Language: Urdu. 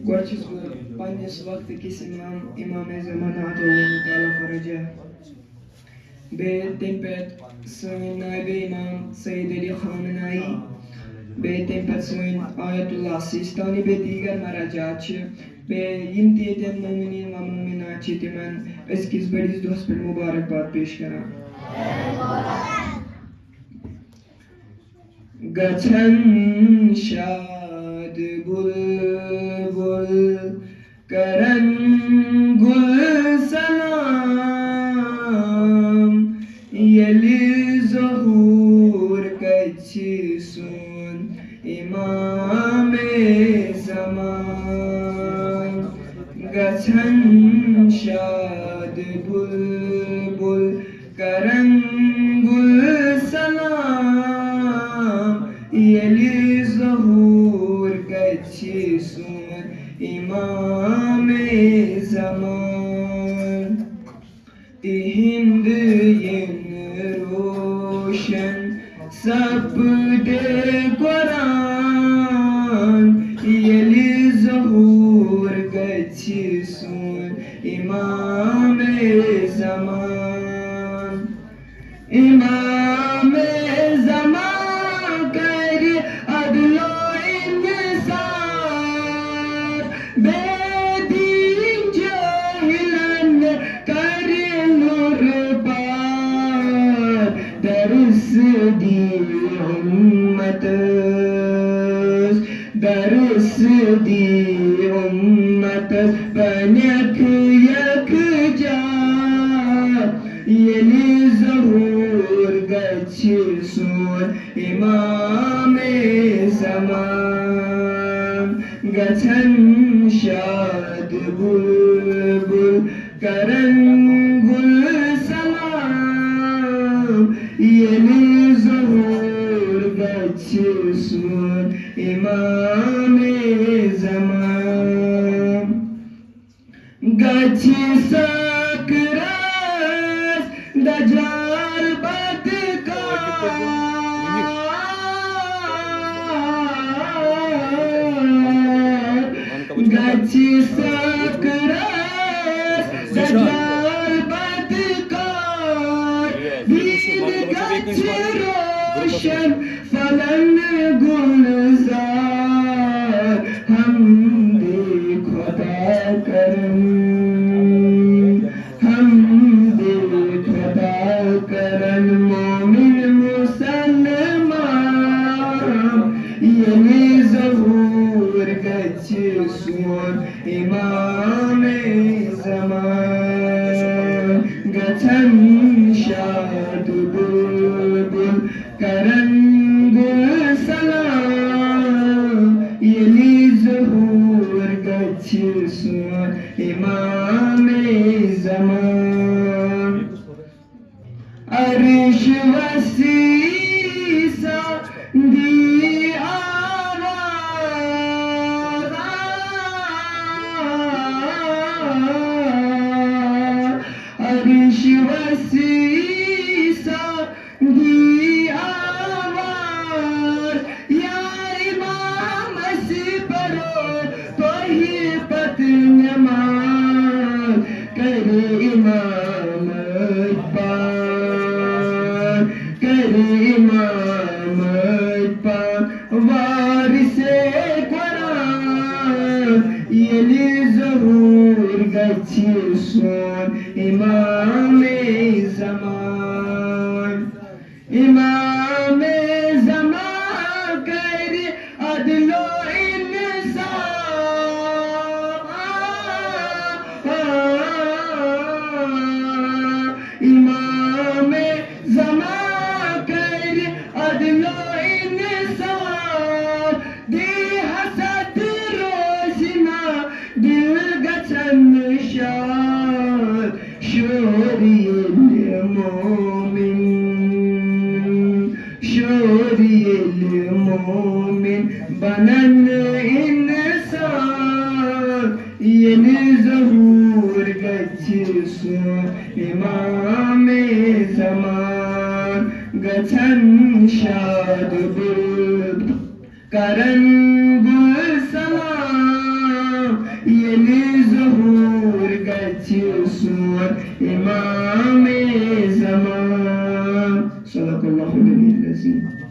گۄڈٕ بہٕ پنٛنِس وقتٕکِس اِمامے زمانہ عطاءاللہ تعالیٰ فرجہ بیٚیہِ تَمہِ پٮ۪ٹھ سٲنۍ نٲیبِ اِمام سعید علی خامنائی بیٚیہِ تَمہِ پٮ۪ٹھ سٲنۍ آیت اللہ سیستانی بیٚیہِ دیٖگر مراجات چھِ بیٚیہِ یِم تہِ ییٚتٮ۪ن مومنیٖن و مومنات چھِ تِمن أزکِس بٔڑِس دۄہس پٮ۪ٹھ مُبارکباد پیش کران گژھن شاد بُلبُل کرن گُل سلام ییٚلہِ ظہوٗر گژھِ سون اِمامے زمان گژھن شاد بُلبُل کرن گُل سلام ییٚلہِ ظہوٗر گژھِ سون اِمامے زمان تِہنٛدِ یِنہٕ روشن سپدے قرآن ییٚلہِ ظہوٗر گژھِ سون اِمامے زمان اِمامے زمان کرِ عدلو انصاف بیٚیہِ دِیِن جٲہلن کرِ نور پار درس دی اُمتس درس دی اُمتس بنیٚکھ یکجا ییٚلہِ ظہوٗر گژھِ سون اِمامے زمان گژھن شاد بُلبُل کرن گُل سلام ییٚلہِ ظہوٗر گژھِ سون اِمامے زمان گژھِ سکرات دجال بدکار گژھِ سکرات دجال بدکار دیٖن گژھِ روشن فلن گُلزار حمدِ خۄدا کرن حمدِ خۄدا کرن مومن مُسلمان ییٚلہِ ظہوٗر گژھِ سون اِمامے زمان گژھن شاد بُلبُل کرن گُل سلام ییٚلہِ ظہوٗر گژھِ سون اِمامے زمان عرش وسیع سا دی آواز عرش وسیع سا دی آواز یا امام اَسہِ پرو تۄہہِ پتہٕ نٮ۪ماز کرِ اِمامت پاک کرِ اِمامت پاک وارثے قرآن ییٚلہِ ظہوٗر گژھِ سون اِمامے زمان اِمامے زمان کرِ عدلو انصاف اِمامے زمان کرِ عدلو انصاف دی حسد روزِ نہ دِل گژھن شاد شور ییٚلہِ مومن شور ییٚلہِ مومن بنن اِنسان ییٚلہِ ظہوٗر گژھِ سون اِمامے زمان گژھن شاد بُلبُل کرن گُل سلام صدق اللہ العلی العظیم.